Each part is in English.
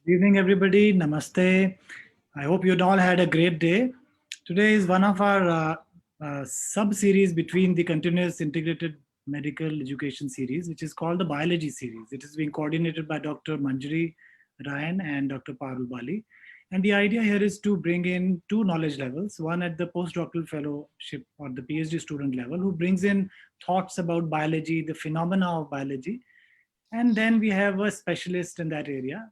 Good evening, everybody. Namaste. I hope you all had a great day. Today is one of our sub series between the continuous integrated medical education series, which is called the biology series. It is being coordinated by Dr. Manjari Ryan and Dr. Parul Bali. And the idea here is to bring in two knowledge levels, one at the postdoctoral fellowship or the PhD student level, who brings in thoughts about biology, the phenomena of biology, and then we have a specialist in that area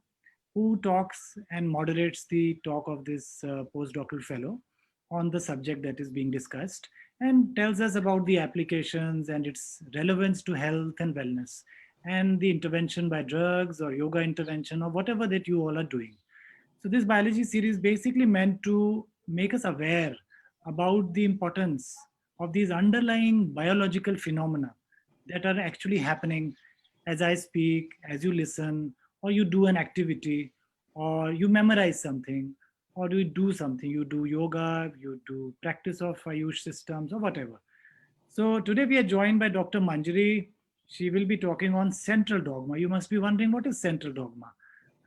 who talks and moderates the talk of this postdoctoral fellow on the subject that is being discussed and tells us about the applications and its relevance to health and wellness and the intervention by drugs or yoga intervention or whatever that you all are doing. So this biology series basically meant to make us aware about the importance of these underlying biological phenomena that are actually happening as I speak, as you listen, or you do an activity, or you memorize something, or you do something. You do yoga, you do practice of Ayush systems, or whatever. So today we are joined by Dr. Manjari. She will be talking on central dogma. You must be wondering what is central dogma,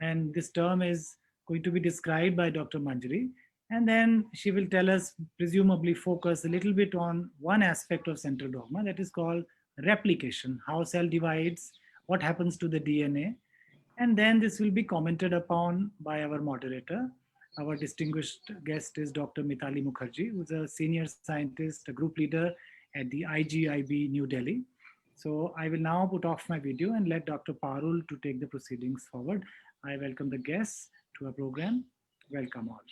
and this term is going to be described by Dr. Manjari. And then she will tell us, presumably, focus a little bit on one aspect of central dogma that is called replication, how cell divides, what happens to the DNA. And then this will be commented upon by our moderator. Our distinguished guest is Dr. Mitali Mukherjee, who's a senior scientist, a group leader at the IGIB New Delhi. So I will now put off my video and let Dr. Parul to take the proceedings forward. I welcome the guests to our program. Welcome all.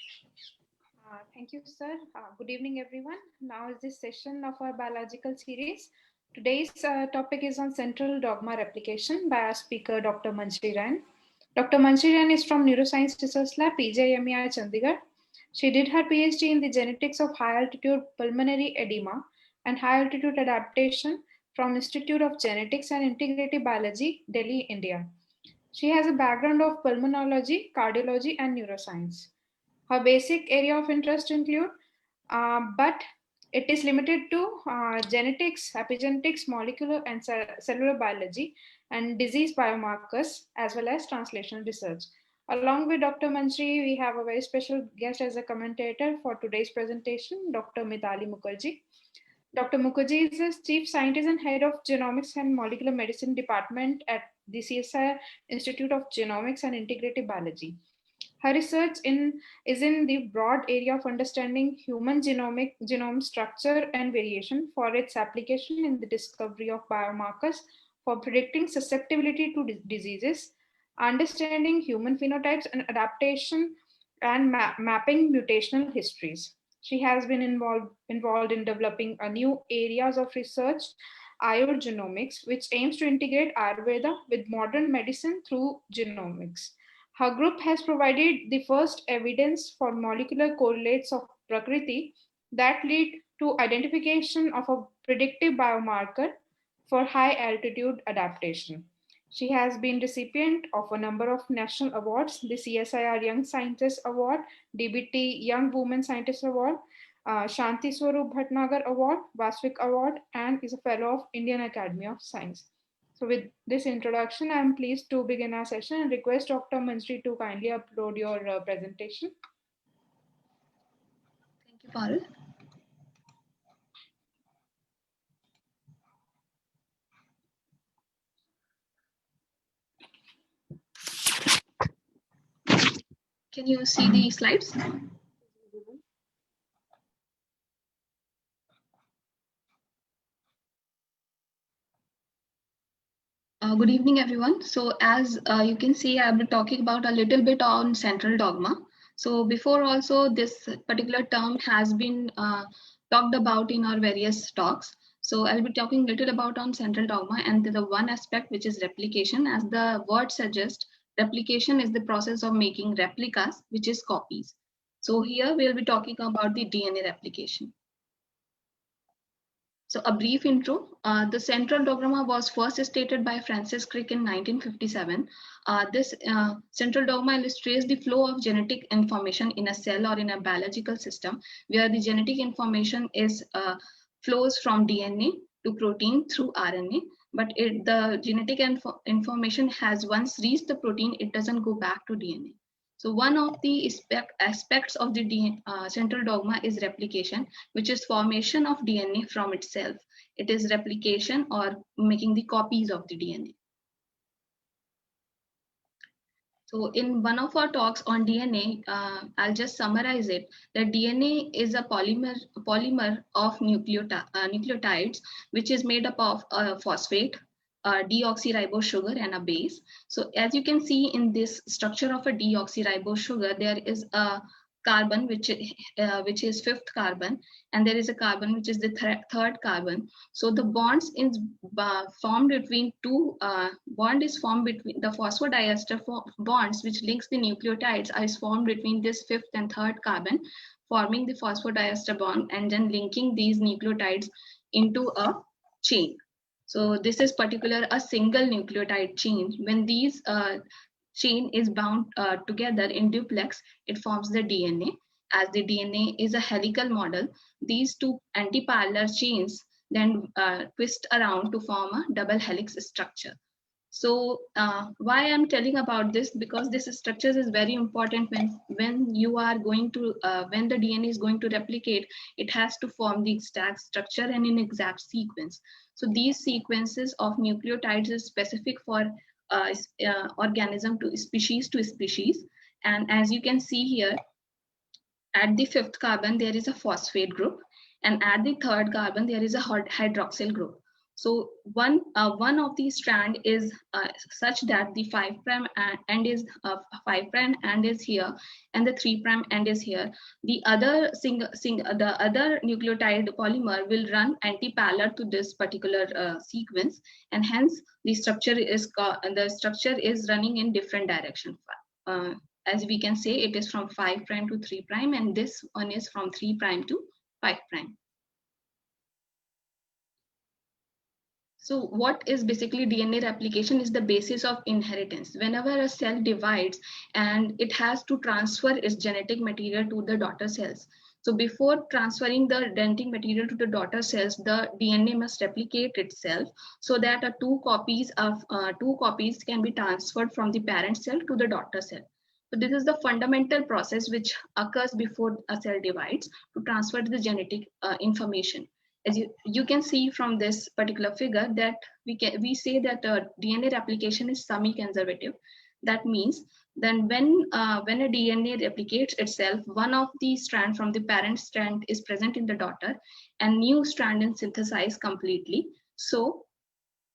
Thank you, sir. Good evening, everyone. Now is this session of our biological series. Today's topic is on central dogma replication by our speaker, Dr. Manjri Ran. Dr. Manjri Ran is from Neuroscience Research Lab, PJMEI, Chandigarh. She did her PhD in the genetics of high altitude pulmonary edema and high altitude adaptation from Institute of Genetics and Integrative Biology, Delhi, India. She has a background of pulmonology, cardiology, and neuroscience. Her basic area of interest include, but it is limited to genetics, epigenetics, molecular and cellular biology, and disease biomarkers, as well as translational research. Along with Dr. Manjri, we have a very special guest as a commentator for today's presentation, Dr. Mitali Mukherjee. Dr. Mukherjee is the Chief Scientist and Head of Genomics and Molecular Medicine Department at the CSI Institute of Genomics and Integrative Biology. Her is in the broad area of understanding human genome structure and variation for its application in the discovery of biomarkers for predicting susceptibility to diseases, understanding human phenotypes and adaptation, and mapping mutational histories. She has been involved in developing a new areas of research, Ayurgenomics, which aims to integrate Ayurveda with modern medicine through genomics. Her group has provided the first evidence for molecular correlates of Prakriti that lead to identification of a predictive biomarker for high altitude adaptation. She has been recipient of a number of national awards, the CSIR Young Scientist Award, DBT Young Women Scientist Award, Shanti Swarup Bhatnagar Award, Vasvik Award, and is a fellow of Indian Academy of Science. So with this introduction, I am pleased to begin our session and request Dr. Manjri to kindly upload your presentation. Thank you, Parul. Can you see the slides? Good evening, everyone. So as you can see, I'll be talking about a little bit on central dogma. So before also this particular term has been talked about in our various talks. So I'll be talking a little about on central dogma and the one aspect which is replication. As the word suggests, replication is the process of making replicas, which is copies. So here we'll be talking about the DNA replication. So a brief intro, the central dogma was first stated by Francis Crick in 1957. This central dogma illustrates the flow of genetic information in a cell or in a biological system, where the genetic information is flows from DNA to protein through RNA, but the genetic information has once reached the protein, it doesn't go back to DNA. So one of the aspects of the central dogma is replication, which is formation of DNA from itself. It is replication or making the copies of the DNA. So in one of our talks on DNA, I'll just summarize it, that DNA is a polymer of nucleotides, which is made up of a phosphate, a deoxyribose sugar, and a base. So as you can see in this structure of a deoxyribose sugar, there is a carbon which is fifth carbon, and there is a carbon which is the third carbon. So the bonds is formed between the phosphodiester bonds which links the nucleotides is formed between this fifth and third carbon, forming the phosphodiester bond and then linking these nucleotides into a chain. So this is particular a single nucleotide chain. When these chain is bound together in duplex, it forms the DNA. As the DNA is a helical model, these two antiparallel chains then twist around to form a double helix structure. So why I'm telling about this, because this structure is very important when you are going to when the DNA is going to replicate, it has to form the exact structure and in exact sequence. So these sequences of nucleotides is specific for organism to species, and as you can see here, at the fifth carbon there is a phosphate group, and at the third carbon there is a hydroxyl group. So one of these strand is such that the 5' end is 5' end is here, and the 3' end is here. The other the other nucleotide polymer will run anti-parallel to this particular sequence, and hence the structure is running in different direction. As we can say, it is from 5' to 3', and this one is from 3' to 5'. So what is basically DNA replication is the basis of inheritance. Whenever a cell divides and it has to transfer its genetic material to the daughter cells. So before transferring the genetic material to the daughter cells, the DNA must replicate itself so that two copies can be transferred from the parent cell to the daughter cell. So this is the fundamental process which occurs before a cell divides to transfer the genetic information. As you can see from this particular figure that we say that DNA replication is semi-conservative. That means then when a DNA replicates itself, one of the strands from the parent strand is present in the daughter, and new strand is synthesized completely. So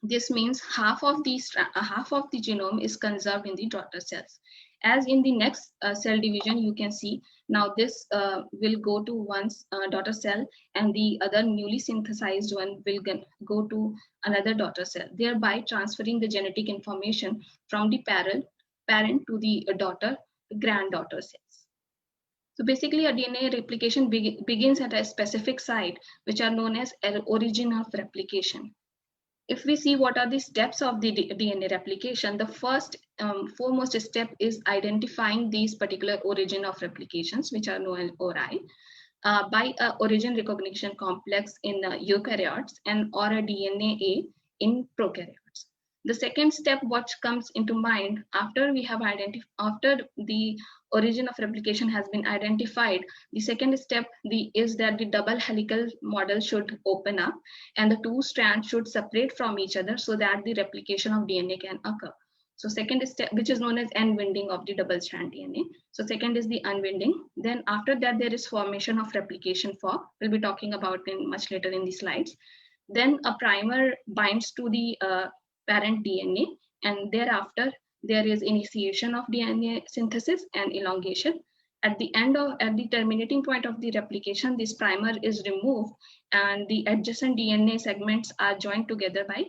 this means half of the genome is conserved in the daughter cells. As in the next cell division, you can see now this will go to one daughter cell, and the other newly synthesized one will go to another daughter cell, thereby transferring the genetic information from the parent to the daughter, granddaughter cells. So basically, a DNA replication begins at a specific site, which are known as origin of replication. If we see what are the steps of the DNA replication, the first foremost step is identifying these particular origin of replications, which are known as ORI, by a origin recognition complex in eukaryotes and or a DNA in prokaryotes. The second step, what comes into mind after we have after the origin of replication has been identified, the second step is that the double helical model should open up and the two strands should separate from each other so that the replication of DNA can occur. So second step, which is known as unwinding of the double strand DNA. So second is the unwinding. Then after that, there is formation of replication fork. We'll be talking about in much later in the slides. Then a primer binds to the parent DNA, and thereafter there is initiation of DNA synthesis and elongation. At the terminating point of the replication, this primer is removed and the adjacent DNA segments are joined together by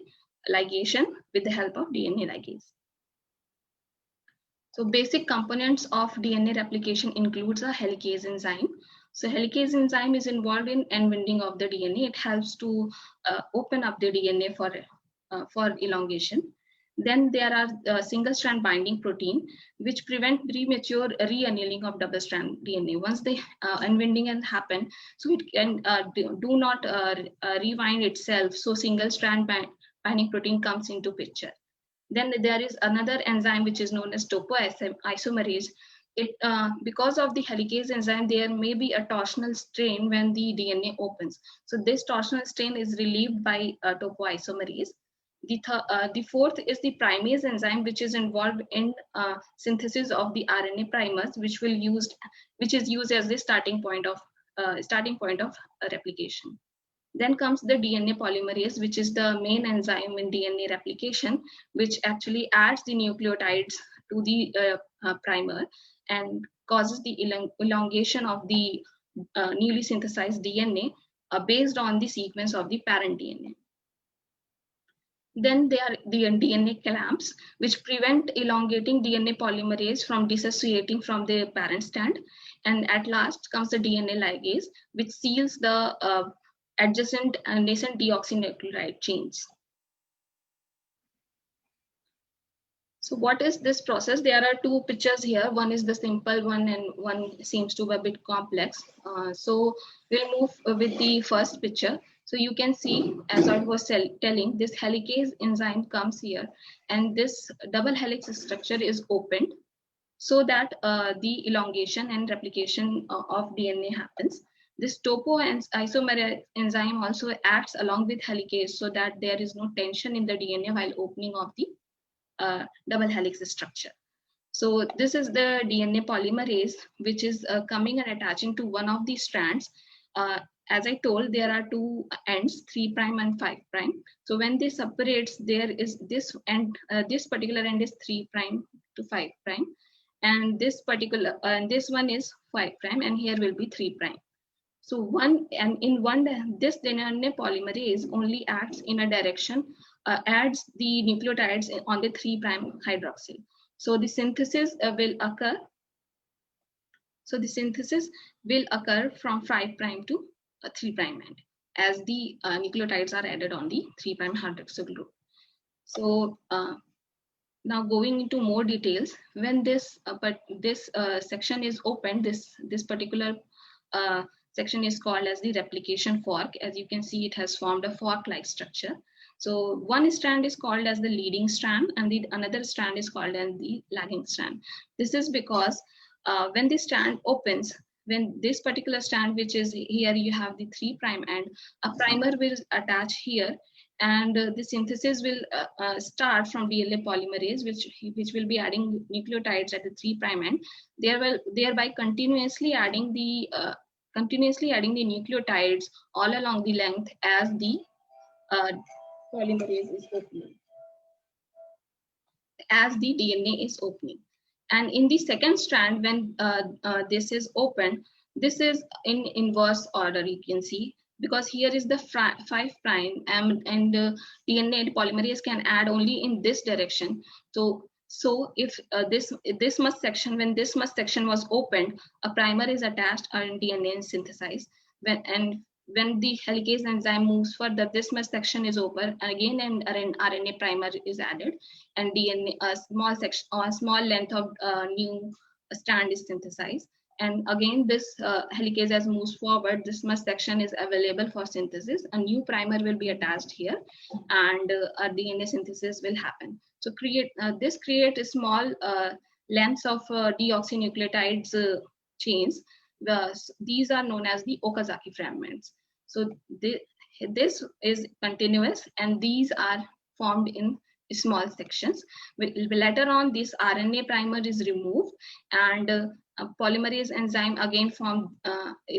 ligation with the help of DNA ligase. So basic components of DNA replication includes a helicase enzyme. So helicase enzyme is involved in unwinding of the DNA. It helps to open up the DNA for elongation. Then there are single strand binding protein, which prevent premature re-annealing of double strand DNA. Once the unwinding has happened, so it can do not rewind itself. So single strand binding protein comes into picture. Then there is another enzyme which is known as topoisomerase. because of the helicase enzyme, there may be a torsional strain when the DNA opens. So this torsional strain is relieved by topoisomerase. The fourth is the primase enzyme, which is involved in synthesis of the RNA primers, which is used as the starting point of replication. Then comes the DNA polymerase, which is the main enzyme in DNA replication, which actually adds the nucleotides to the primer and causes the elongation of the newly synthesized DNA based on the sequence of the parent DNA. Then there are the DNA clamps, which prevent elongating DNA polymerase from dissociating from the parent strand. And at last comes the DNA ligase, which seals the adjacent nascent deoxynucleotide chains. So what is this process? There are two pictures here. One is the simple one and one seems to be a bit complex. So we'll move with the first picture. So you can see, as I was telling, this helicase enzyme comes here and this double helix structure is opened so that the elongation and replication of DNA happens. This topoisomerase enzyme also acts along with helicase so that there is no tension in the DNA while opening of the double helix structure. So this is the DNA polymerase, which is coming and attaching to one of these strands. As I told, there are two ends, 3' and 5'. So when they separates, there is this end, this particular end is 3' to 5', and this particular this one is 5', and here will be 3'. So this DNA polymerase only acts in a direction, adds the nucleotides on the 3' hydroxyl. So the synthesis will occur. So the synthesis will occur from 5' to 3' end as the nucleotides are added on the 3' hydroxyl group. So now going into more details, when this section is opened, this particular section is called as the replication fork. As you can see, it has formed a fork-like structure. So one strand is called as the leading strand and another strand is called as the lagging strand. This is because when the strand opens, when this particular strand, which is here, you have the 3' end, a primer will attach here, and the synthesis will start from DNA polymerase, which will be adding nucleotides at the 3' end, thereby continuously adding the nucleotides all along the length as the polymerase is opening, as the DNA is opening. And in the second strand, when this is open, this is in inverse order, you can see, because here is the 5' and DNA polymerase can add only in this direction. So if this much section, when this much section was opened, a primer is attached and DNA is synthesized. When the helicase enzyme moves further, this much section is open again, and an RNA primer is added, and DNA, a small section or a small length of new strand is synthesized. And again, this helicase as moves forward, this much section is available for synthesis. A new primer will be attached here, and a DNA synthesis will happen. So this creates a small lengths of deoxynucleotides chains. These are known as the Okazaki fragments. So this is continuous, and these are formed in small sections. Later on, this RNA primer is removed, and polymerase enzyme again form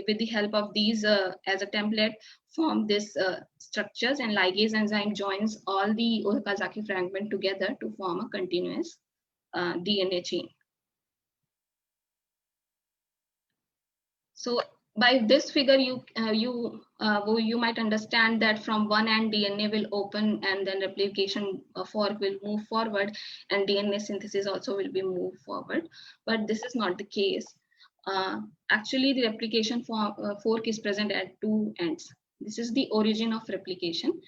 with the help of these as a template form this structures, and ligase enzyme joins all the Okazaki fragment together to form a continuous DNA chain. So by this figure, you might understand that from one end DNA will open, and then replication fork will move forward, and DNA synthesis also will be moved forward. But this is not the case. Actually, the replication fork is present at two ends. This is the origin of replication.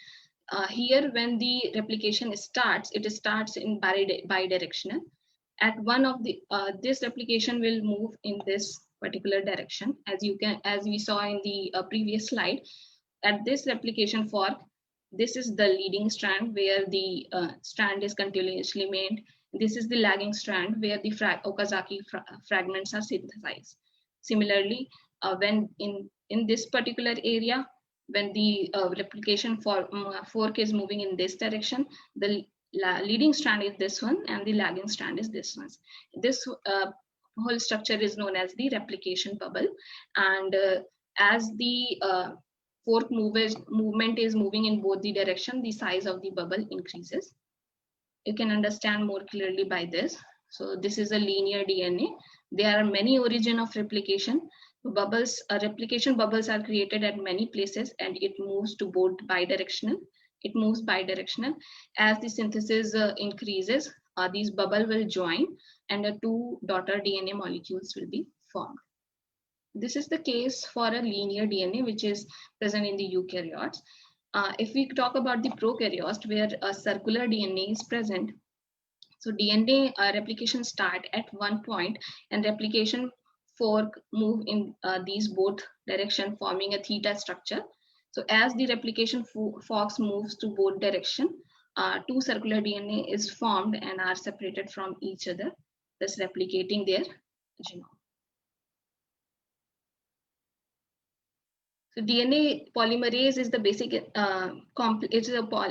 Here, when the replication starts, it starts in bidirectional. At one of the this replication will move in this particular direction, as we saw in the previous slide. At this replication fork, this is the leading strand where the strand is continuously made, This is the lagging strand where the Okazaki fragments are synthesized. Similarly, when in this particular area, when the replication fork is moving in this direction, the leading strand is this one and the lagging strand is this one. This whole structure is known as the replication bubble. And as the fork movement is moving in both the direction, the size of the bubble increases. You can understand more clearly by this. So this is a linear DNA. There are many origins of replication. Bubbles, replication bubbles are created at many places, and it moves to both bidirectional. It moves bidirectional. As the synthesis increases, these bubble will join, and the two daughter DNA molecules will be formed. This is the case for a linear DNA, which is present in the eukaryotes. If we talk about the prokaryotes, where a circular DNA is present, so DNA replication start at one point, and replication fork move in these both direction, forming a theta structure. So as the replication forks moves to both direction, two circular DNA is formed and are separated from each other, thus replicating their genome. So DNA polymerase is the basic, it's an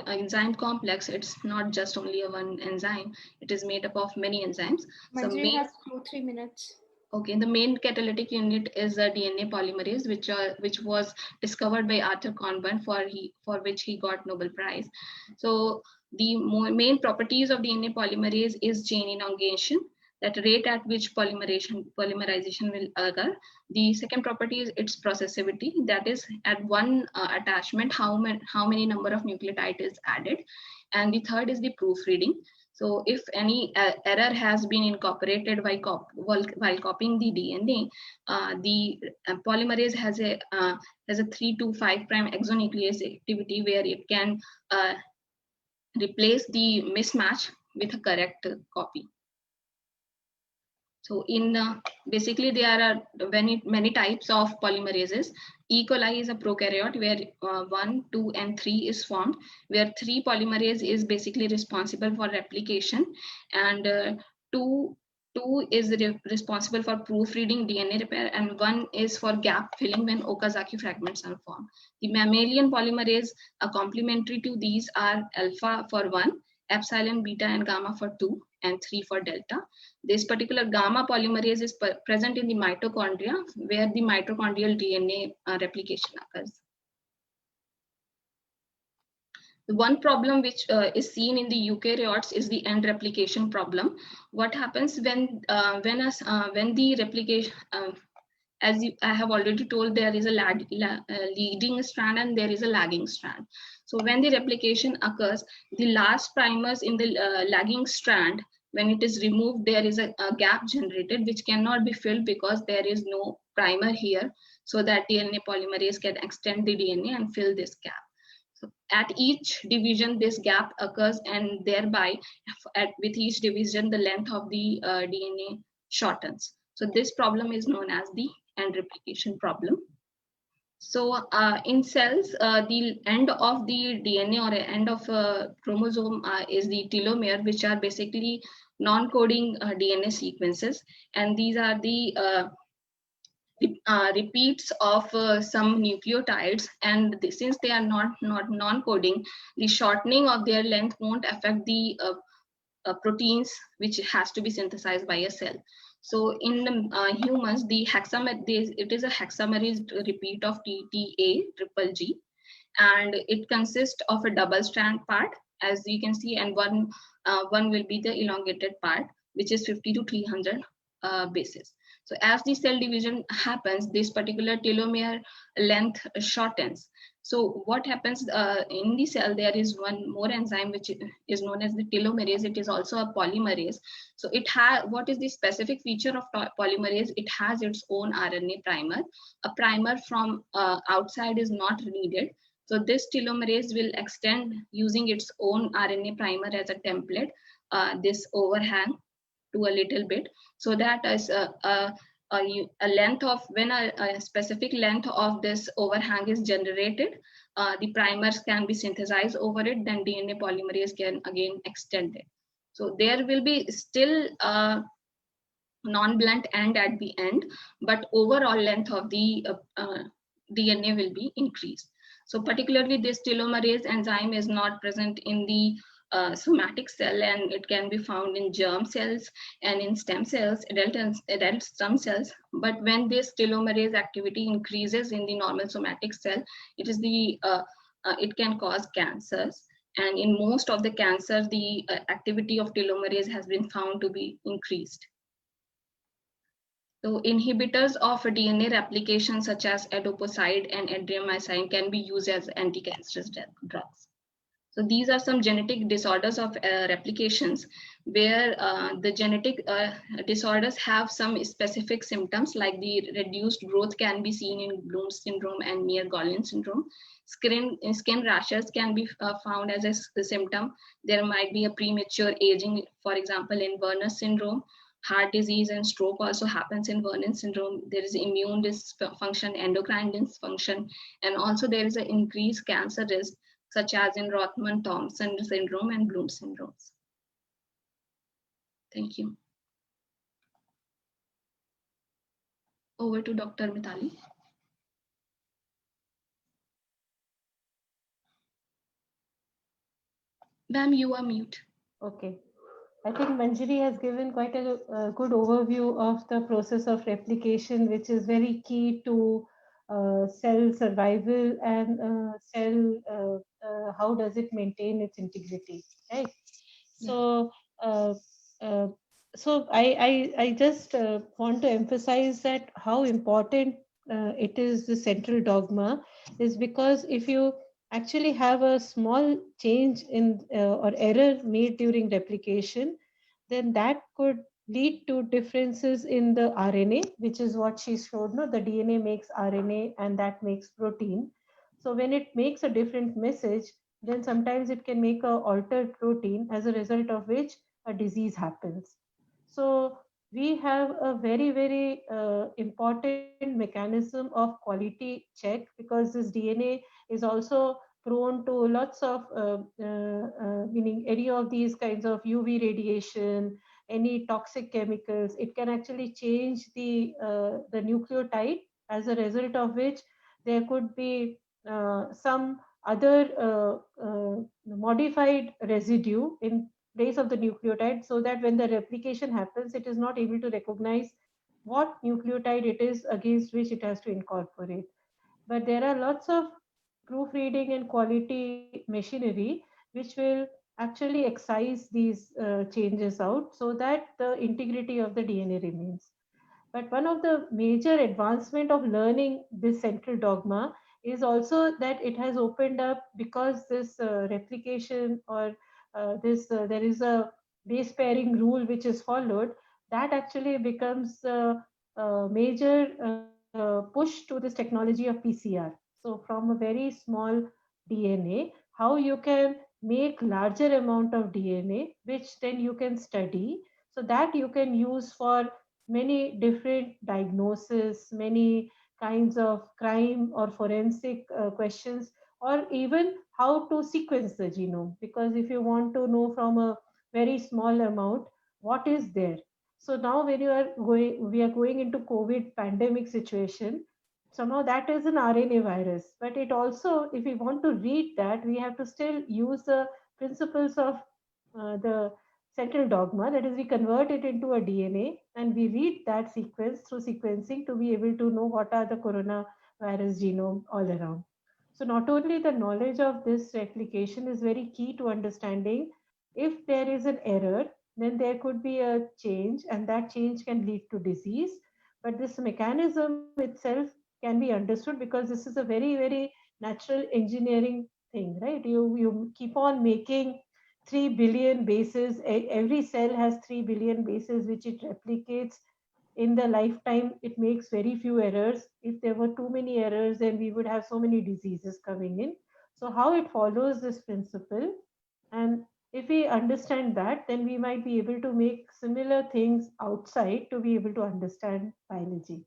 enzyme complex. It's not just only a one enzyme. It is made up of many enzymes. Manju, you have 2-3 minutes. Okay, the main catalytic unit is a DNA polymerase, which was discovered by Arthur Kornblum, for which he got Nobel Prize. So the main properties of DNA polymerase is chain elongation, that rate at which polymerization will occur. The second property is its processivity, that is at one attachment, how many number of nucleotide is added. And the third is the proofreading. So if any error has been incorporated while copying the DNA, the polymerase has a 3 to 5' exonuclease activity, where it can replace the mismatch with a correct copy. So in basically there are many types of polymerases. E. coli is a prokaryote where 1, 2, and 3 is formed, where 3 polymerase is basically responsible for replication, and 2 is responsible for proofreading DNA repair, and 1 is for gap filling when Okazaki fragments are formed. The mammalian polymerase complementary to these are alpha for 1, epsilon, beta, and gamma for 2, and 3 for delta. This particular gamma polymerase is present in the mitochondria, where the mitochondrial DNA replication occurs. The one problem which is seen in the eukaryotes is the end replication problem. What happens when the replication, I have already told, there is a leading strand and there is a lagging strand. So when the replication occurs, the last primers in the lagging strand, when it is removed, there is a gap generated which cannot be filled because there is no primer here, so that DNA polymerase can extend the DNA and fill this gap. So at each division, this gap occurs, and thereby with each division, the length of the DNA shortens. So this problem is known as the end replication problem. So in cells, the end of the DNA or end of a chromosome is the telomere, which are basically non-coding DNA sequences, and these are the repeats of some nucleotides, and since they are not non-coding, the shortening of their length won't affect the proteins which has to be synthesized by a cell. So in humans, it is a hexamerase repeat of TTA-GG, and it consists of a double strand part, as you can see, and one will be the elongated part, which is 50 to 300 bases. So as the cell division happens, this particular telomere length shortens. So what happens in the cell, there is one more enzyme which is known as the telomerase. It is also a polymerase. So it has, what is the specific feature of polymerase? It has its own RNA primer. A primer from outside is not needed. So this telomerase will extend using its own RNA primer as a template, this overhang to a little bit, so that as a length of, when a specific length of this overhang is generated, the primers can be synthesized over it, then DNA polymerase can again extend it. So there will be still non-blunt end at the end, but overall length of the DNA will be increased. So particularly this telomerase enzyme is not present in the somatic cell, and it can be found in germ cells and in stem cells, adult stem cells. But when this telomerase activity increases in the normal somatic cell, it can cause cancers. And in most of the cancer, the activity of telomerase has been found to be increased. So inhibitors of DNA replication such as adipocyte and adriamycin can be used as anti-cancerous drugs. So these are some genetic disorders of replications where the genetic disorders have some specific symptoms, like the reduced growth can be seen in Bloom syndrome and Muir-Gordon syndrome. Skin rashes can be found as a symptom. There might be a premature aging, for example, in Werner syndrome. Heart disease and stroke also happens in Werner syndrome. There is immune dysfunction, endocrine dysfunction, and also there is an increased cancer risk, such as in Rothman-Thompson syndrome and Bloom syndromes. Thank you. Over to Dr. Mithali. Ma'am, you are mute. Okay. I think Manjari has given quite a good overview of the process of replication, which is very key to cell survival and how does it maintain its integrity, right? So, I just want to emphasize that how important it is, the central dogma, is because if you actually have a small change in or error made during replication, then that could lead to differences in the RNA, which is what she showed. No, the DNA makes RNA and that makes protein. So when it makes a different message, then sometimes it can make a altered protein, as a result of which a disease happens. So we have a very important mechanism of quality check, because this DNA is also prone to lots of meaning any of these kinds of UV radiation, any toxic chemicals. It can actually change the nucleotide, as a result of which there could be some other modified residue in place of the nucleotide, so that when the replication happens, it is not able to recognize what nucleotide it is against which it has to incorporate. But there are lots of proofreading and quality machinery which will actually excise these changes out, so that the integrity of the DNA remains. But one of the major advancement of learning this central dogma is also that it has opened up, because this replication or there is a base pairing rule which is followed, that actually becomes a major push to this technology of PCR. So from a very small DNA, how you can make larger amount of DNA, which then you can study, so that you can use for many different diagnoses, many kinds of crime or forensic questions, or even how to sequence the genome. Because if you want to know from a very small amount what is there. So now when we are going into COVID pandemic situation, somehow that is an RNA virus. But it also, if we want to read that, we have to still use the principles of the central dogma. That is, we convert it into a DNA and we read that sequence through sequencing to be able to know what are the coronavirus genome all around. So not only the knowledge of this replication is very key to understanding, if there is an error, then there could be a change, and that change can lead to disease. But this mechanism itself can be understood, because this is a very natural engineering thing, right? You keep on making 3 billion bases. Every cell has 3 billion bases which it replicates in the lifetime. It makes very few errors. If there were too many errors, then we would have so many diseases coming in. So how it follows this principle, and if we understand that, then we might be able to make similar things outside to be able to understand biology.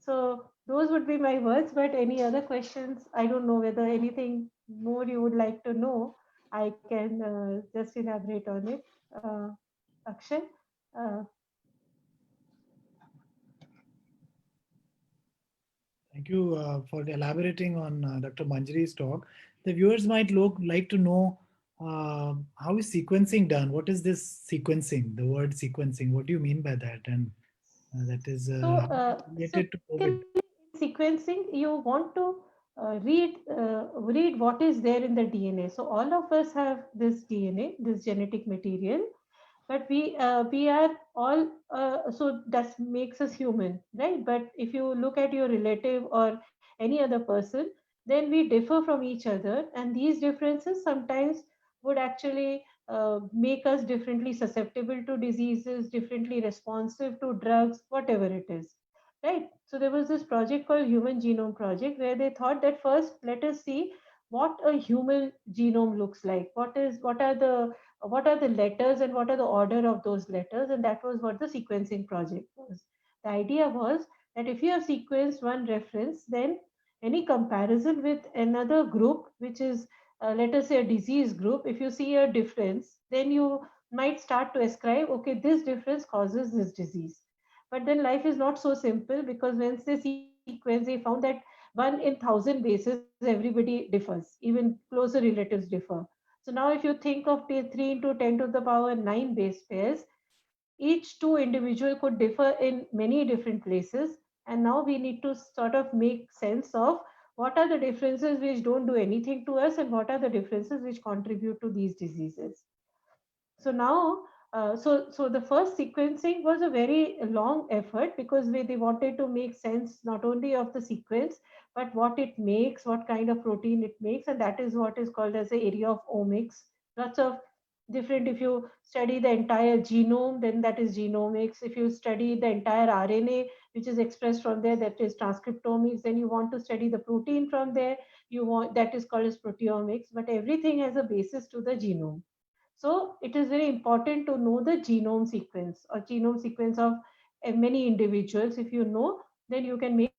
So those would be my words. But any other questions? I don't know whether anything more you would like to know. I can just elaborate on it. Akshay. Thank you for elaborating on Dr. Manjari's talk. The viewers might like to know how is sequencing done? What is this sequencing? The word sequencing, what do you mean by that? And that is So related to COVID. basically, in sequencing, you want to read what is there in the DNA. So all of us have this DNA, this genetic material, but we are all so that makes us human, right? But if you look at your relative or any other person, then we differ from each other, and these differences sometimes would actually make us differently susceptible to diseases, differently responsive to drugs, whatever it is, right? So there was this project called Human Genome Project, where they thought that first let us see what a human genome looks like. What are the letters and what are the order of those letters, and that was what the sequencing project was. The idea was that if you have sequenced one reference, then any comparison with another group, which is let us say a disease group, if you see a difference, then you might start to ascribe, okay, this difference causes this disease. But then life is not so simple, because once they sequence, they found that 1 in 1,000 bases everybody differs, even closer relatives differ. So now if you think of 3 into 10 to the power 9 base pairs, each two individual could differ in many different places. And now we need to sort of make sense of what are the differences which don't do anything to us, and what are the differences which contribute to these diseases. So now so the first sequencing was a very long effort, because they wanted to make sense not only of the sequence, but what it makes, what kind of protein it makes, and that is what is called as the area of omics. Lots of different, if you study the entire genome, then that is genomics. If you study the entire RNA which is expressed from there, that is transcriptomics. Then you want to study the protein from there, you want, that is called as proteomics. But everything has a basis to the genome. So it is very important to know the genome sequence, or genome sequence of many individuals. If you know, then you can make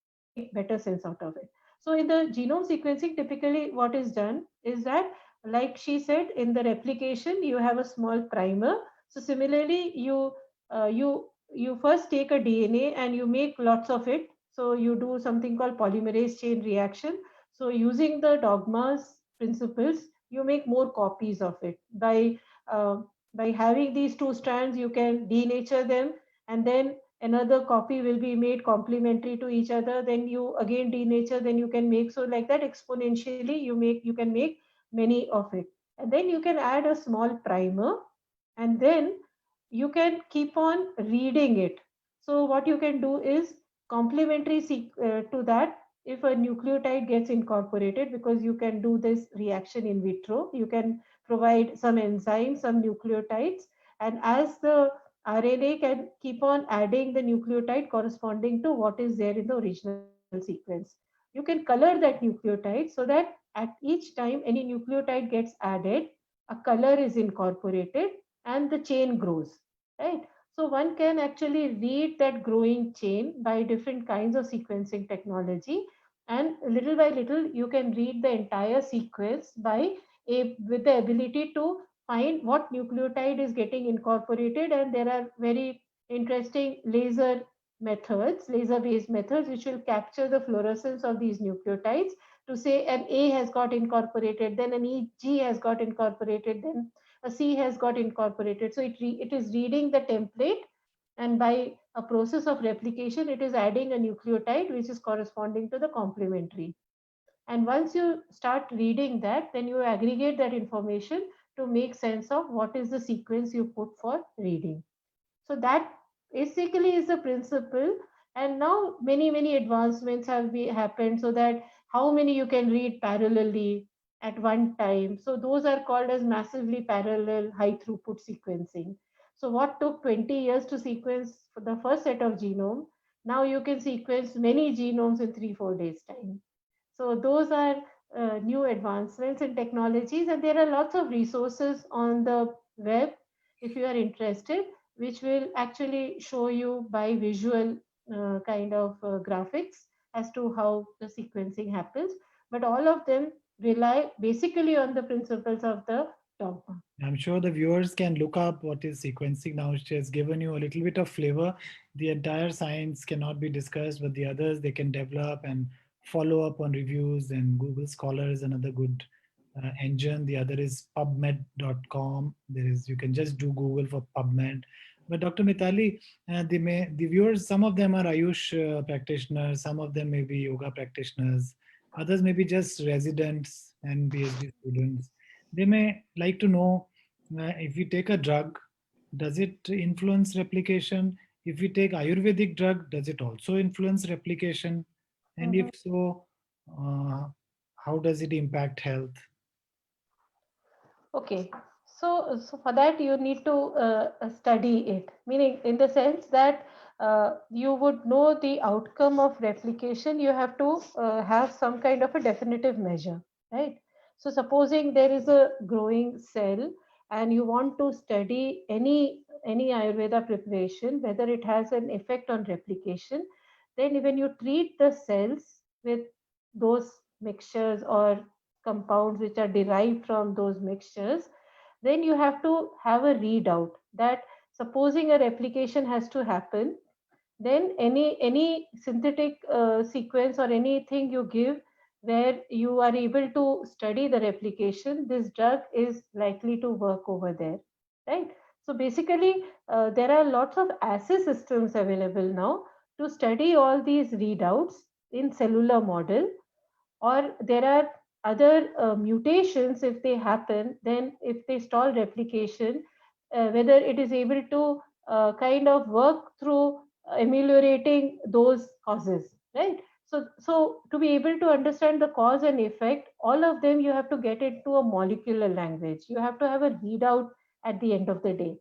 better sense out of it. So in the genome sequencing, typically what is done is that, like she said, in the replication, you have a small primer. So similarly, you first take a DNA and you make lots of it. So you do something called polymerase chain reaction. So using the dogma's principles, you make more copies of it uh, by having these two strands. You can denature them, and then another copy will be made complementary to each other. Then you again denature, then you can make, so like that exponentially you can make many of it. And then you can add a small primer, and then you can keep on reading it. So what you can do is complementary to that, if a nucleotide gets incorporated, because you can do this reaction in vitro, you can provide some enzymes, some nucleotides, and as the RNA can keep on adding the nucleotide corresponding to what is there in the original sequence. You can color that nucleotide, so that at each time any nucleotide gets added, a color is incorporated and the chain grows, right? So one can actually read that growing chain by different kinds of sequencing technology, and little by little you can read the entire sequence with the ability to find what nucleotide is getting incorporated. And there are very interesting laser based methods, which will capture the fluorescence of these nucleotides to say an A has got incorporated, then an EG has got incorporated, then a C has got incorporated. So it is reading the template, and by a process of replication, it is adding a nucleotide which is corresponding to the complementary. And once you start reading that, then you aggregate that information to make sense of what is the sequence you put for reading. So that basically is the principle. And now many advancements have happened, so that how many you can read parallelly at one time. So those are called as massively parallel high throughput sequencing. So what took 20 years to sequence for the first set of genome, now you can sequence many genomes in 3-4 days time. So those are new advancements in technologies, and there are lots of resources on the web if you are interested, which will actually show you by visual kind of graphics as to how the sequencing happens. But all of them rely basically on the principles of the dogma. I'm sure the viewers can look up what is sequencing now. She has given you a little bit of flavor. The entire science cannot be discussed, but the others they can develop and follow up on reviews. And Google Scholar is another good engine. The other is PubMed.com. There is, you can just do Google for PubMed. But Dr. Mitali, the viewers, some of them are Ayush practitioners, some of them may be yoga practitioners, others may be just residents and PhD students. They may like to know, if we take a drug, does it influence replication? If we take Ayurvedic drug, does it also influence replication? And if so, uh, how does it impact health? Okay, so for that you need to study it, meaning in the sense that you would know the outcome of replication. You have to have some kind of a definitive measure, right? So supposing there is a growing cell and you want to study any Ayurveda preparation, whether it has an effect on replication, then when you treat the cells with those mixtures or compounds which are derived from those mixtures, then you have to have a readout that supposing a replication has to happen, then any synthetic sequence or anything you give where you are able to study the replication, this drug is likely to work over there, right? So basically there are lots of assay systems available now to study all these readouts in cellular model, or there are other mutations. If they happen, then if they stall replication, whether it is able to kind of work through ameliorating those causes, right? So to be able to understand the cause and effect, all of them you have to get into a molecular language. You have to have a readout at the end of the day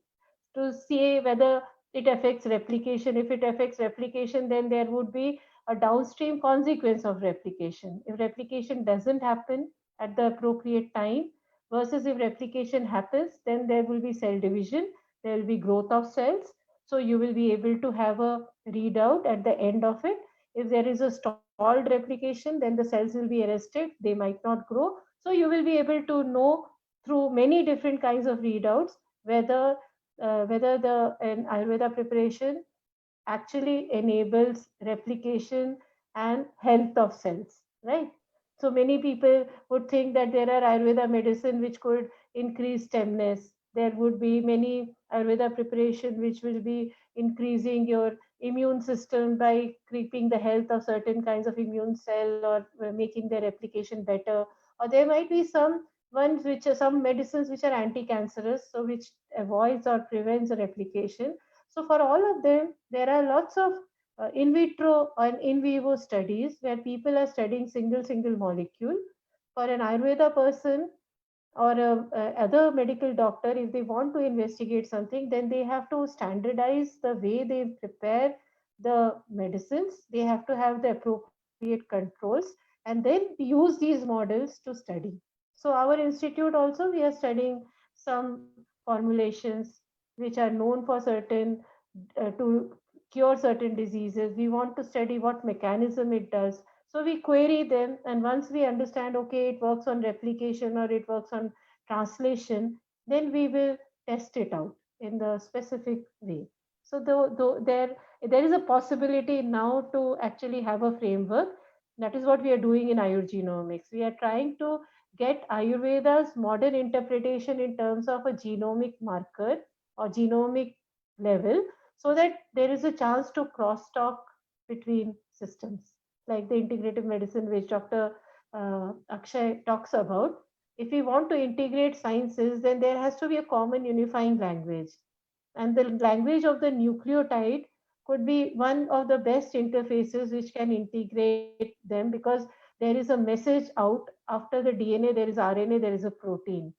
to see whether it affects replication. If it affects replication, then there would be a downstream consequence of replication. If replication doesn't happen at the appropriate time, versus if replication happens, then there will be cell division, there will be growth of cells. So you will be able to have a readout at the end of it. If there is a stalled replication, then the cells will be arrested, they might not grow. So you will be able to know through many different kinds of readouts whether the an Ayurveda preparation actually enables replication and health of cells, right? So many people would think that there are Ayurveda medicine which could increase stemness. There would be many Ayurveda preparation which will be increasing your immune system by keeping the health of certain kinds of immune cell or making their replication better. Or there might be some ones which are some medicines which are anti-cancerous, so which avoids or prevents the replication. So for all of them, there are lots of in vitro and in vivo studies where people are studying single molecule. For an Ayurveda person or a other medical doctor, if they want to investigate something, then they have to standardize the way they prepare the medicines. They have to have the appropriate controls and then use these models to study. So our institute also, we are studying some formulations which are known for certain to cure certain diseases. We want to study what mechanism it does. So we query them, and once we understand, okay, it works on replication or it works on translation, then we will test it out in the specific way. So though there is a possibility now to actually have a framework. That is what we are doing in Ayurgenomics. We are trying to get Ayurveda's modern interpretation in terms of a genomic marker or genomic level, so that there is a chance to cross talk between systems, like the integrative medicine which Dr. Akshay talks about. If we want to integrate sciences, then there has to be a common unifying language. And the language of the nucleotide could be one of the best interfaces which can integrate them, because there is a message out after the DNA, there is RNA, there is a protein.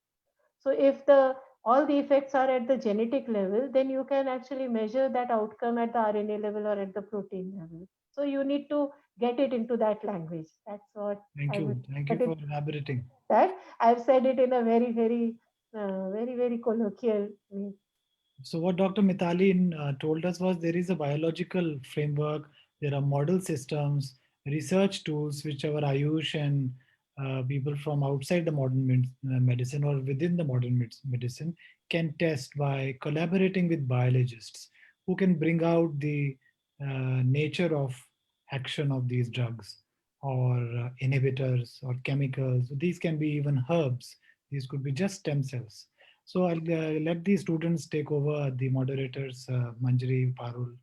So if the all the effects are at the genetic level, then you can actually measure that outcome at the RNA level or at the protein level. So you need to get it into that language. That's what Thank I you. would Thank you put for it. elaborating. That I've said it in a very colloquial way. So what Dr. Mitali told us was there is a biological framework, there are model systems, research tools, which our Ayush and people from outside the modern medicine or within the modern medicine can test by collaborating with biologists who can bring out the nature of action of these drugs or inhibitors or chemicals. These can be even herbs. These could be just stem cells. So I'll let the students take over, the moderators, Manjari, Parul.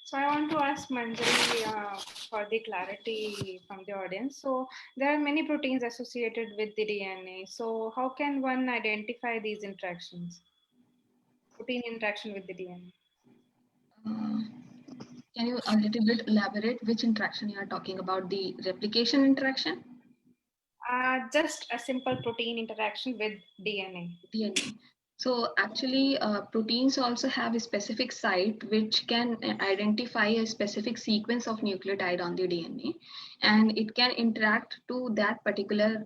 So I want to ask Manjari for the clarity from the audience. So there are many proteins associated with the DNA. So how can one identify these interactions? Protein interaction with the DNA. Can you a little bit elaborate which interaction you are talking about? The replication interaction? Just a simple protein interaction with DNA. DNA. So actually, proteins also have a specific site which can identify a specific sequence of nucleotide on the DNA, and it can interact to that particular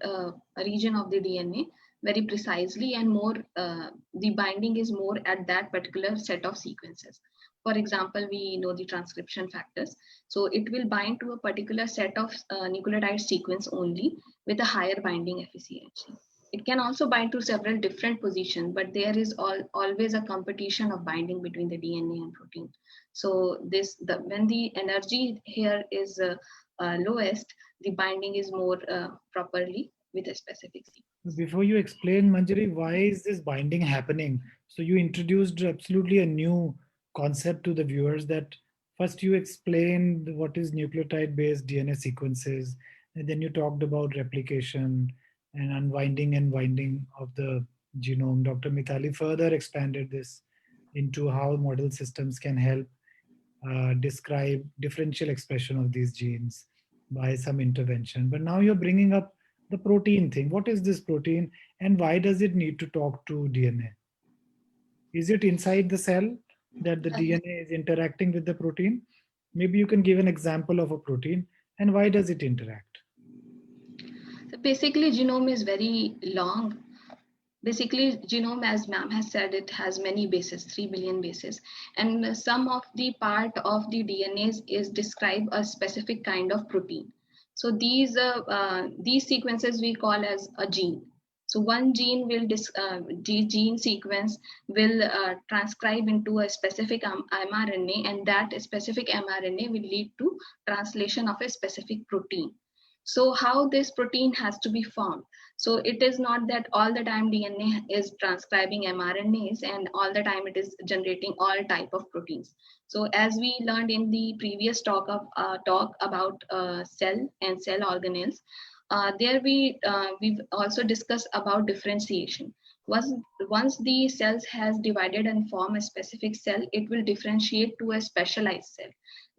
region of the DNA very precisely, and more the binding is more at that particular set of sequences. For example, we know the transcription factors. So it will bind to a particular set of nucleotide sequence only with a higher binding efficiency. It can also bind to several different positions, but there is always a competition of binding between the DNA and protein. So when the energy here is lowest, the binding is more properly with a specific sequence. Before you explain, Manjari, why is this binding happening? So you introduced absolutely a new concept to the viewers, that first you explained what is nucleotide-based DNA sequences, and then you talked about replication and unwinding and winding of the genome. Dr. Mithali further expanded this into how model systems can help describe differential expression of these genes by some intervention. But now you're bringing up the protein thing. What is this protein and why does it need to talk to DNA? Is it inside the cell that the DNA is interacting with the protein? Maybe you can give an example of a protein and why does it interact? So basically, genome is very long. Basically, genome, as ma'am has said, it has many bases, 3 billion bases. And some of the part of the DNA is describe a specific kind of protein. So these sequences we call as a gene. So one gene will gene sequence will transcribe into a specific mRNA, and that specific mRNA will lead to translation of a specific protein. So how this protein has to be formed? So it is not that all the time DNA is transcribing mRNAs and all the time it is generating all type of proteins. So as we learned in the previous talk about cell and cell organelles, there we've also discussed about differentiation. Once the cells has divided and form a specific cell, it will differentiate to a specialized cell.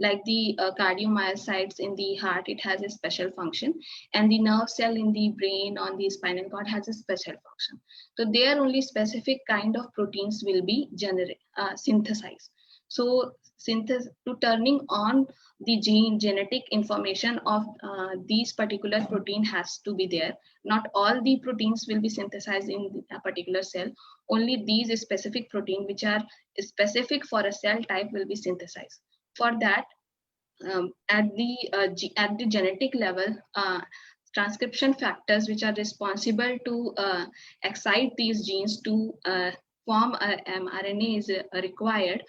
Like the cardiomyocytes in the heart, it has a special function, and the nerve cell in the brain on the spinal cord has a special function. So there only specific kind of proteins will be synthesized. So to turning on the genetic information of these particular protein has to be there. Not all the proteins will be synthesized in a particular cell. Only these specific protein which are specific for a cell type will be synthesized. For that, at the genetic level, transcription factors which are responsible to excite these genes to form a mRNA is required,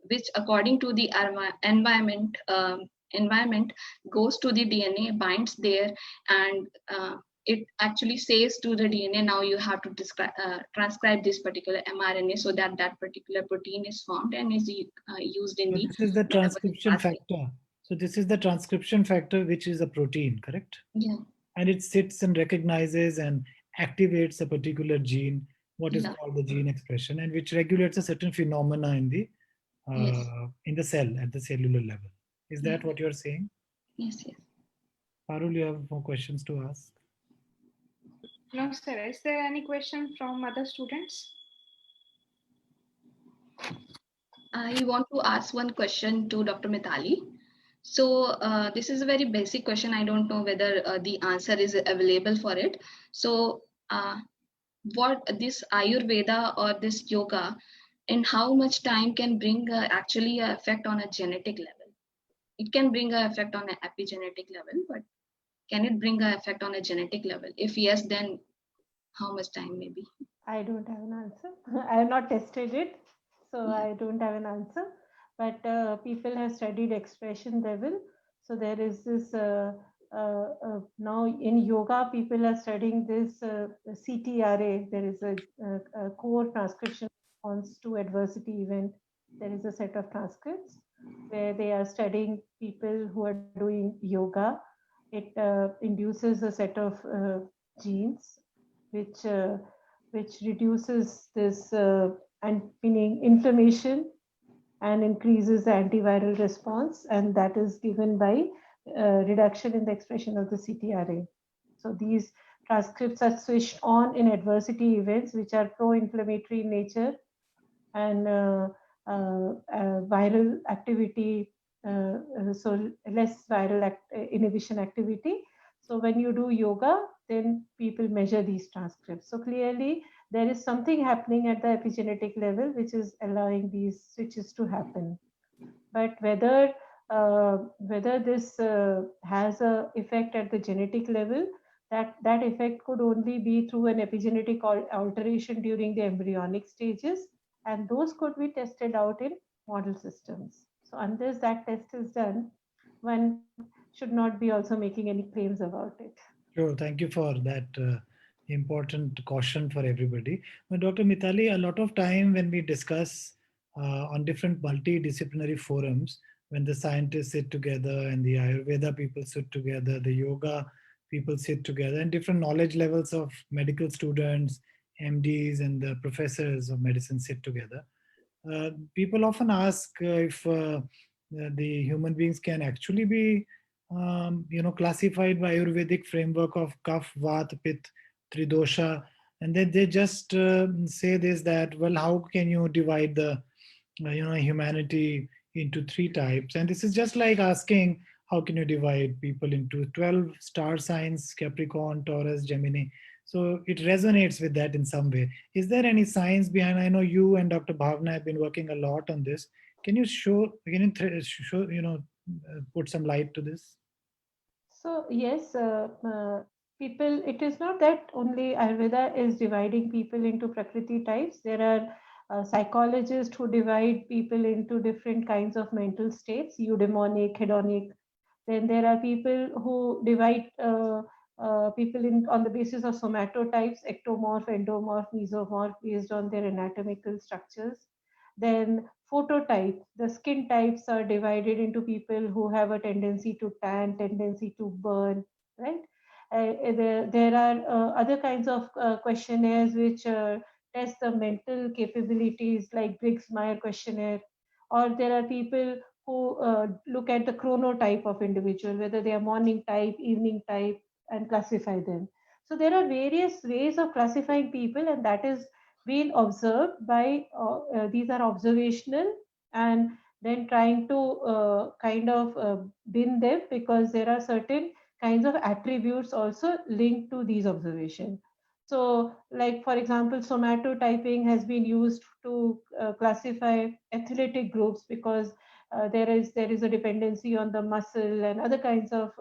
which according to the environment goes to the DNA, binds there, and it actually says to the DNA, now you have to transcribe this particular mRNA so that that particular protein is formed and is used in This is the transcription factor. So this is the transcription factor, which is a protein, correct? Yeah. And it sits and recognizes and activates a particular gene, what is called the gene expression, and which regulates a certain phenomena in the cell at the cellular level. Is that what you're saying? Yes, yes. Parul, you have more questions to ask? No, sir. Is there any question from other students? I want to ask one question to Dr. Mithali. So this is a very basic question. I don't know whether the answer is available for it. So what this Ayurveda or this yoga, in how much time can bring actually an effect on a genetic level? It can bring an effect on an epigenetic level, but can it bring an effect on a genetic level? If yes, then how much time maybe? I don't have an answer. I have not tested it, so I don't have an answer. But people have studied expression level. So there is this now in yoga, people are studying this CTRA. There is a core transcription response to adversity event. There is a set of transcripts where they are studying people who are doing yoga. It induces a set of genes which which reduces this and meaning inflammation and increases the antiviral response, and that is given by reduction in the expression of the CTRA. So these transcripts are switched on in adversity events which are pro-inflammatory in nature and viral activity, so less viral inhibition activity. So when you do yoga, then people measure these transcripts. So clearly there is something happening at the epigenetic level which is allowing these switches to happen. But whether this has a effect at the genetic level, that effect could only be through an epigenetic alteration during the embryonic stages, and those could be tested out in model systems. So unless that test is done, one should not be also making any claims about it. Sure, thank you for that important caution for everybody. But Dr. Mitali, a lot of time when we discuss on different multidisciplinary forums, when the scientists sit together and the Ayurveda people sit together, the yoga people sit together, and different knowledge levels of medical students, MDs, and the professors of medicine sit together. People often ask if the human beings can actually be classified by Ayurvedic framework of Kapha, Vata, Pitta, Tridosha, and then they just say this, that, well, how can you divide the humanity into three types? And this is just like asking, how can you divide people into 12 star signs: Capricorn, Taurus, Gemini? So it resonates with that in some way. Is there any science behind? I know you and Dr. Bhavna have been working a lot on this. Can you put some light to this? So yes, people. It is not that only Ayurveda is dividing people into Prakriti types. There are psychologists who divide people into different kinds of mental states: eudaimonic, hedonic. Then there are people who divide people in on the basis of somatotypes: ectomorph, endomorph, mesomorph, based on their anatomical structures. Then phototype, the skin types are divided into people who have a tendency to tan, tendency to burn, right? There are other kinds of questionnaires which test the mental capabilities, like Briggs-Myers questionnaire. Or there are people who look at the chronotype of individual, whether they are morning type, evening type, and classify them. So there are various ways of classifying people, and that is been observed by these are observational, and then trying to kind of bin them, because there are certain kinds of attributes also linked to these observations. So like for example, somatotyping has been used to classify athletic groups, because there is a dependency on the muscle and other kinds of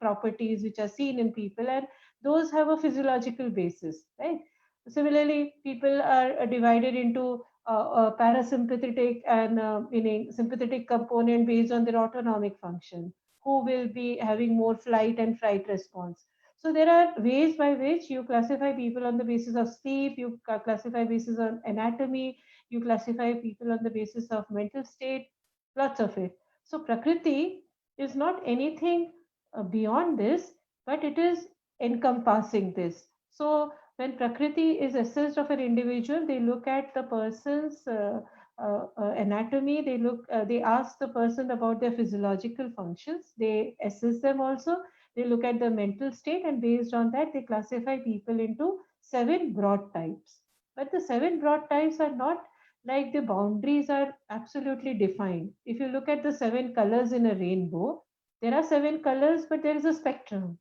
properties which are seen in people, and those have a physiological basis, right? Similarly, people are divided into parasympathetic and meaning sympathetic component based on their autonomic function, who will be having more flight and fright response. So there are ways by which you classify people on the basis of sleep, you classify basis on anatomy, you classify people on the basis of mental state, lots of it. So Prakriti is not anything beyond this, but it is encompassing this. So when Prakriti is assessed of an individual, they look at the person's anatomy. They ask the person about their physiological functions. They assess them also. They look at the mental state, and based on that, they classify people into 7 broad types. But the 7 broad types are not like the boundaries are absolutely defined. If you look at the 7 colors in a rainbow, there are 7 colors, but there is a spectrum,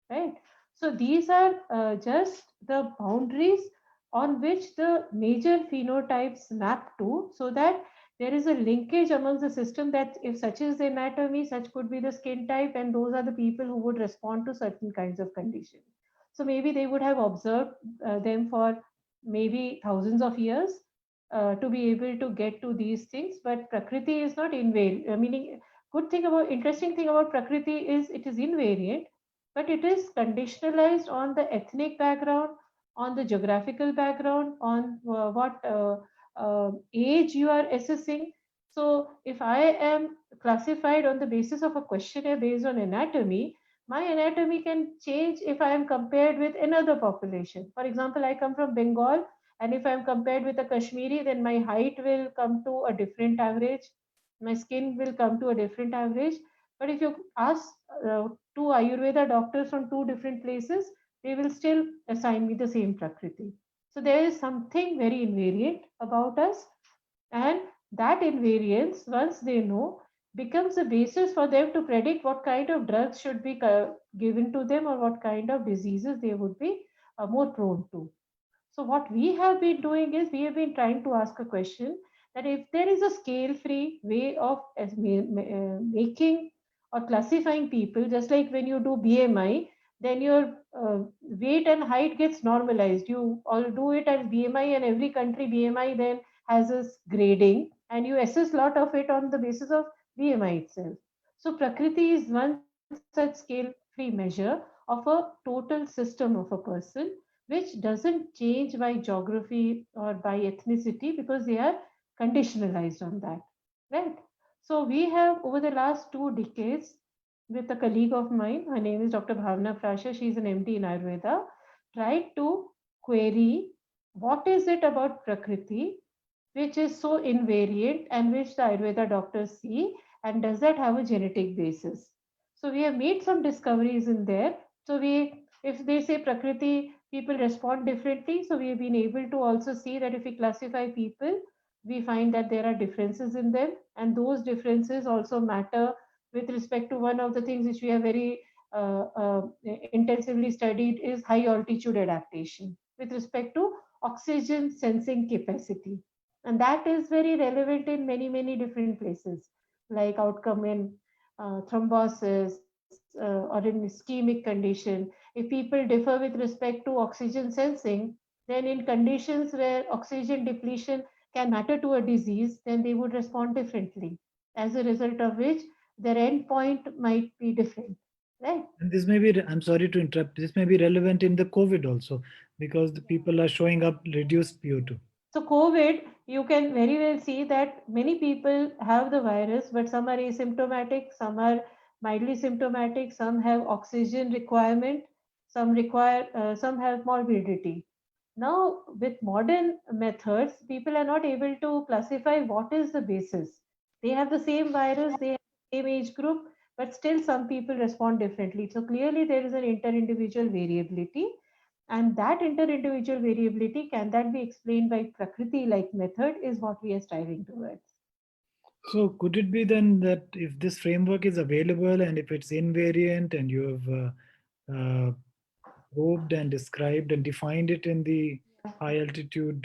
right? So these are just the boundaries on which the major phenotypes map to, so that there is a linkage amongst the system that if such is the anatomy, such could be the skin type, and those are the people who would respond to certain kinds of conditions. So maybe they would have observed them for maybe thousands of years to be able to get to these things. But Prakriti is not invariant. Meaning, interesting thing about Prakriti is it is invariant, but it is conditionalized on the ethnic background, on the geographical background, on what age you are assessing. So if I am classified on the basis of a questionnaire based on anatomy, my anatomy can change if I am compared with another population. For example, I come from Bengal, and if I am compared with a Kashmiri, then my height will come to a different average, my skin will come to a different average. But if you ask two Ayurveda doctors from two different places, they will still assign me the same Prakriti. So there is something very invariant about us, and that invariance, once they know, becomes a basis for them to predict what kind of drugs should be given to them or what kind of diseases they would be more prone to. So what we have been doing is we have been trying to ask a question that if there is a scale-free way of making or classifying people, just like when you do BMI, then your weight and height gets normalized. You all do it as BMI, and every country BMI then has a grading, and you assess a lot of it on the basis of BMI itself. So Prakriti is one such scale-free measure of a total system of a person, which doesn't change by geography or by ethnicity because they are conditionalized on that, right? So we have over the last 2 decades with a colleague of mine, her name is Dr. Bhavna Prasha, she's an MD in Ayurveda, tried to query what is it about Prakriti which is so invariant and which the Ayurveda doctors see, and does that have a genetic basis? So we have made some discoveries in there. So if they say Prakriti, people respond differently. So we have been able to also see that if we classify people, we find that there are differences in them, and those differences also matter with respect to one of the things which we have very intensively studied is high altitude adaptation with respect to oxygen sensing capacity, and that is very relevant in many different places, like outcome in thrombosis or in ischemic condition. If people differ with respect to oxygen sensing, then in conditions where oxygen depletion can matter to a disease, then they would respond differently, as a result of which their endpoint might be different, right? And this may be, I'm sorry to interrupt, this may be relevant in the COVID also, because the people are showing up reduced PO2. So COVID, you can very well see that many people have the virus, but some are asymptomatic, some are mildly symptomatic, some have oxygen requirement, some have morbidity. Now, with modern methods, people are not able to classify what is the basis. They have the same virus, they have the same age group, but still some people respond differently. So clearly there is an inter-individual variability, and that inter-individual variability, can that be explained by Prakriti like method, is what we are striving towards. So could it be then that if this framework is available and if it's invariant and you have probed and described and defined it in the high altitude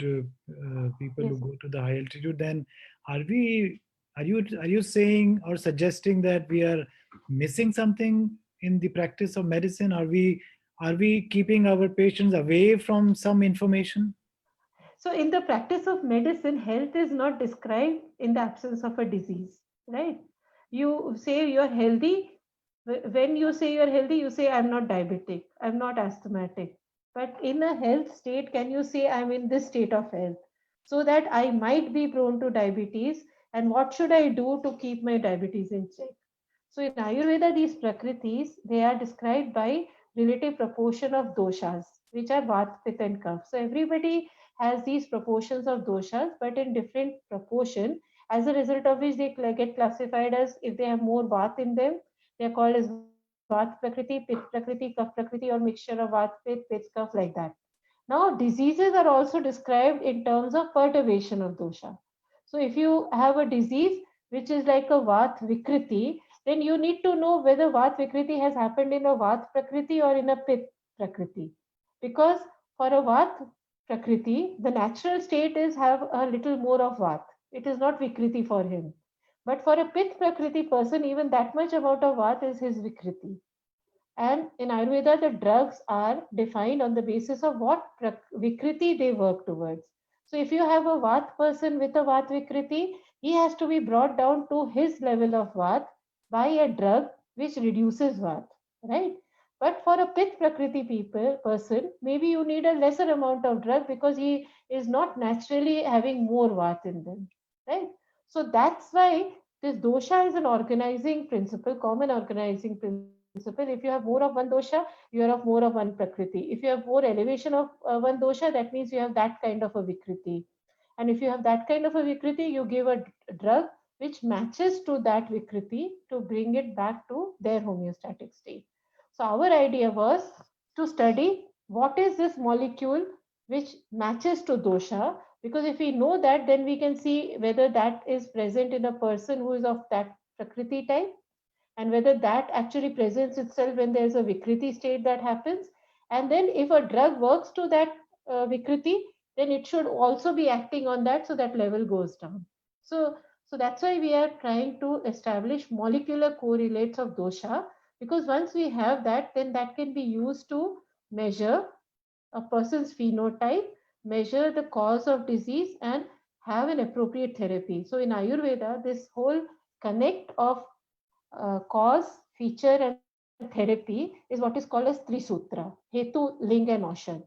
people Yes. who go to the high altitude, then are you saying or suggesting that we are missing something in the practice of medicine? Are we keeping our patients away from some information? So in the practice of medicine, health is not described in the absence of a disease, right? You say you're healthy. When you say you're healthy, you say, I'm not diabetic, I'm not asthmatic. But in a health state, can you say, I'm in this state of health? So that I might be prone to diabetes. And what should I do to keep my diabetes in check? So in Ayurveda, these prakritis, they are described by relative proportion of doshas, which are Vata, Pitta, and Kapha. So everybody has these proportions of doshas, but in different proportion, as a result of which they get classified as, if they have more Vata in them, they are called as Vata Prakriti, Pitta Prakriti, Kapha Prakriti, or mixture of Vata, Pitta, Kapha, like that. Now, diseases are also described in terms of perturbation of dosha. So if you have a disease which is like a Vata Vikriti, then you need to know whether Vata Vikriti has happened in a Vata Prakriti or in a Pitta Prakriti. Because for a Vata Prakriti, the natural state is have a little more of Vata. it is not Vikriti for him. But for a Pith Prakriti person, even that much amount of Vat is his Vikriti. And in Ayurveda, the drugs are defined on the basis of what Vikriti they work towards. So if you have a Vat person with a Vat Vikriti, he has to be brought down to his level of Vat by a drug which reduces Vat, right? But for a Pith Prakriti person, maybe you need a lesser amount of drug because he is not naturally having more Vat in them, right? So that's why this dosha is an organizing principle, common organizing principle. If you have more of one dosha, you are of more of one prakriti. If you have more elevation of one dosha, that means you have that kind of a vikriti. And if you have that kind of a vikriti, you give a drug which matches to that vikriti to bring it back to their homeostatic state. So our idea was to study what is this molecule which matches to dosha, because if we know that, then we can see whether that is present in a person who is of that prakriti type, and whether that actually presents itself when there's a Vikriti state that happens. And then if a drug works to that Vikriti, then it should also be acting on that so that level goes down. So that's why we are trying to establish molecular correlates of dosha, because once we have that, then that can be used to measure a person's phenotype, measure the cause of disease, and have an appropriate therapy. So in Ayurveda, this whole connect of cause, feature, and therapy is what is called as Trisutra, Hetu, Ling, and Aushad.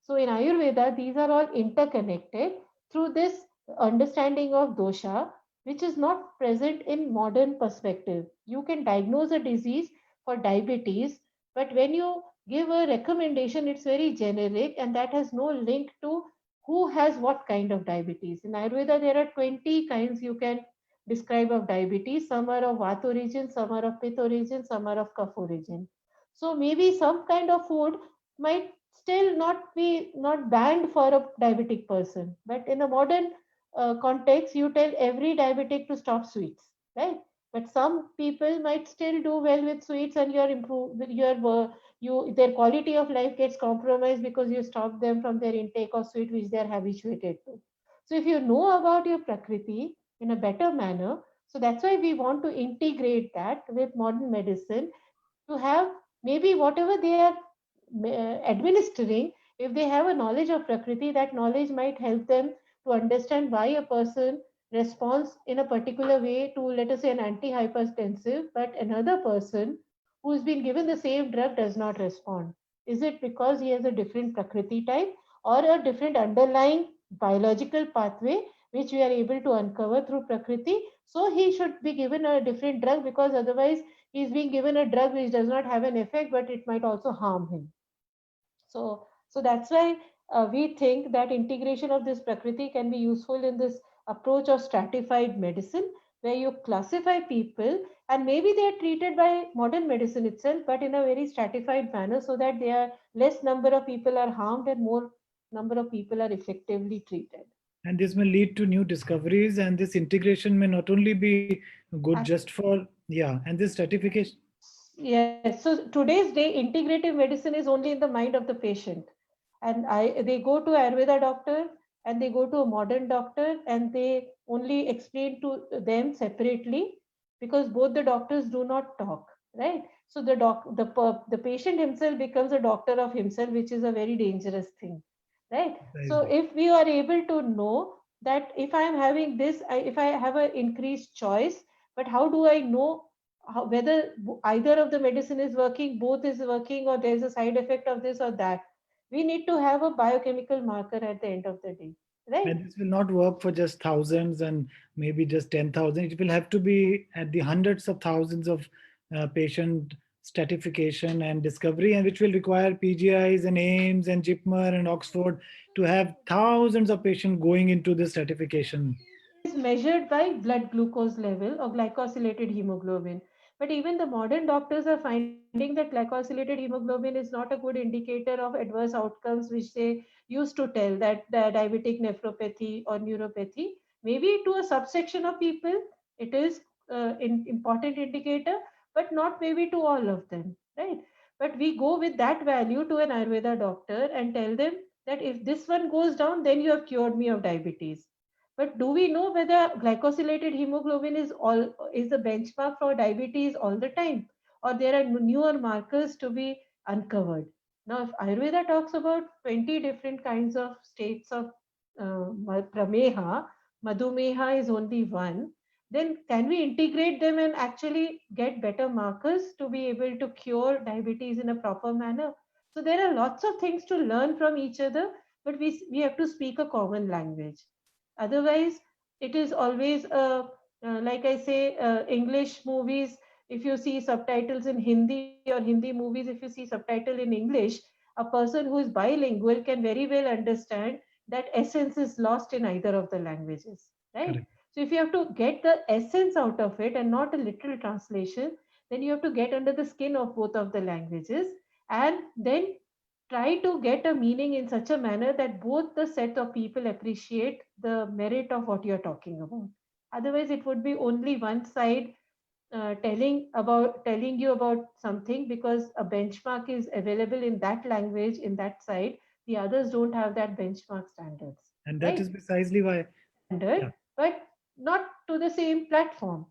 So in Ayurveda, these are all interconnected through this understanding of dosha, which is not present in modern perspective. You can diagnose a disease for diabetes, but when you give a recommendation, it's very generic and that has no link to who has what kind of diabetes. In Ayurveda, there are 20 kinds you can describe of diabetes. Some are of Vata origin, some are of Pitta origin, some are of Kapha origin. So maybe some kind of food might still not banned for a diabetic person. But in a modern context, you tell every diabetic to stop sweets, right? But some people might still do well with sweets, and their quality of life gets compromised because you stop them from their intake of sweet which they are habituated to. So if you know about your prakriti in a better manner, so that's why we want to integrate that with modern medicine to have maybe whatever they are administering, if they have a knowledge of prakriti, that knowledge might help them to understand why a person responds in a particular way to, let us say, an antihypertensive, but another person who's been given the same drug does not respond. Is it because he has a different prakriti type or a different underlying biological pathway which we are able to uncover through prakriti? So he should be given a different drug, because otherwise he is being given a drug which does not have an effect, but it might also harm him. So that's why we think that integration of this prakriti can be useful in this approach of stratified medicine, where you classify people and maybe they are treated by modern medicine itself, but in a very stratified manner, so that they are less number of people are harmed and more number of people are effectively treated. And this may lead to new discoveries, and this integration may not only be good just for, yeah, and this stratification. Yes. So today's day, integrative medicine is only in the mind of the patient, and they go to Ayurveda doctor and they go to a modern doctor, and they only explain to them separately, because both the doctors do not talk, right? So the patient himself becomes a doctor of himself, which is a very dangerous thing, right? So if we are able to know that if I am having this, if I have an increased choice, but how do I know whether either of the medicine is working, both is working, or there's a side effect of this or that? We need to have a biochemical marker at the end of the day, right? And this will not work for just thousands and maybe just 10,000. It will have to be at the hundreds of thousands of patient stratification and discovery, and which will require PGIs and AIMS and JIPMER and Oxford to have thousands of patients going into this stratification. Is measured by blood glucose level or glycosylated hemoglobin. But even the modern doctors are finding that glycosylated hemoglobin is not a good indicator of adverse outcomes, which they used to tell, that the diabetic nephropathy or neuropathy. Maybe to a subsection of people, it is an important indicator, but not maybe to all of them, right? But we go with that value to an Ayurveda doctor and tell them that if this one goes down, then you have cured me of diabetes. But do we know whether glycosylated hemoglobin is the benchmark for diabetes all the time, or there are newer markers to be uncovered? Now, if Ayurveda talks about 20 different kinds of states of prameha, madhumeha is only one, then can we integrate them and actually get better markers to be able to cure diabetes in a proper manner? So there are lots of things to learn from each other, but we have to speak a common language. Otherwise, it is always like I say, English movies. If you see subtitles in Hindi, or Hindi movies, if you see subtitle in English, a person who is bilingual can very well understand that essence is lost in either of the languages, right? Correct. So if you have to get the essence out of it and not a literal translation, then you have to get under the skin of both of the languages, and then try to get a meaning in such a manner that both the set of people appreciate the merit of what you're talking about. Otherwise, it would be only one side telling you about something because a benchmark is available in that language in that side. The others don't have that benchmark standards, And that right? is precisely why, Standard, yeah. but not to the same platform.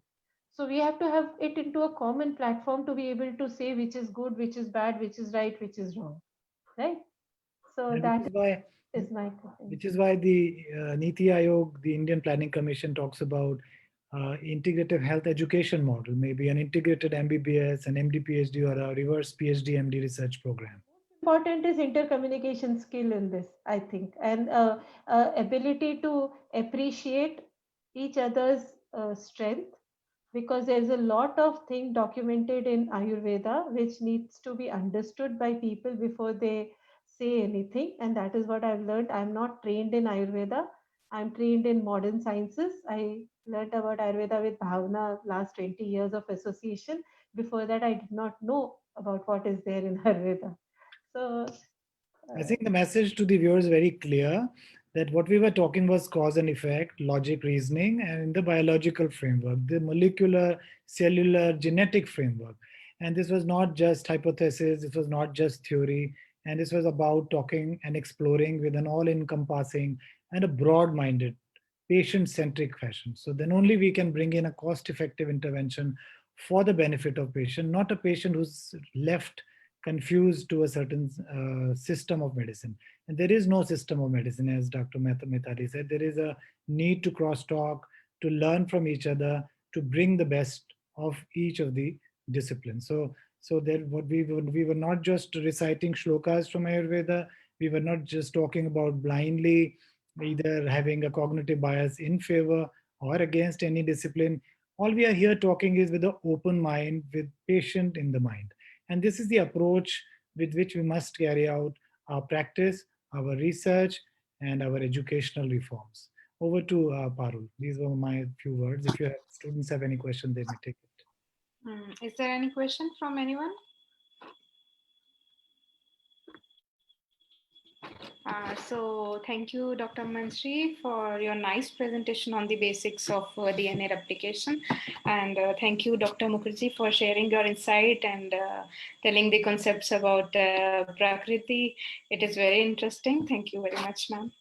So we have to have it into a common platform to be able to say which is good, which is bad, which is right, which is wrong, right? So And that is my point. which is why the Niti Aayog, the Indian Planning Commission, talks about integrative health education model, maybe an integrated MBBS, an MD PhD, or a reverse PhD MD research program. Important is intercommunication skill in this, I think, and ability to appreciate each other's strength, because there's a lot of thing documented in Ayurveda which needs to be understood by people before they say anything. And that is what I've learned. I'm not trained in Ayurveda. I'm trained in modern sciences. I learned about Ayurveda with Bhavna last 20 years of association. Before that, I did not know about what is there in Ayurveda. So I think the message to the viewers is very clear that what we were talking was cause and effect, logic, reasoning, and in the biological framework, the molecular, cellular, genetic framework. And this was not just hypothesis, this was not just theory, and this was about talking and exploring with an all-encompassing and a broad-minded, patient-centric fashion. So then only we can bring in a cost-effective intervention for the benefit of patient, not a patient who's left confused to a certain system of medicine. And there is no system of medicine, as Dr. Mithali said. There is a need to crosstalk, to learn from each other, to bring the best of each of the disciplines. So that what we were not just reciting shlokas from Ayurveda. We were not just talking about blindly either having a cognitive bias in favor or against any discipline. All we are here talking is with an open mind, with patient in the mind. And this is the approach with which we must carry out our practice, our research, and our educational reforms. Over to Parul. These were my few words. If your students have any questions, they may take it. Is there any question from anyone? So thank you, Dr. Mansri, for your nice presentation on the basics of DNA replication. And thank you, Dr. Mukherjee, for sharing your insight and telling the concepts about Prakriti. It is very interesting. Thank you very much, ma'am.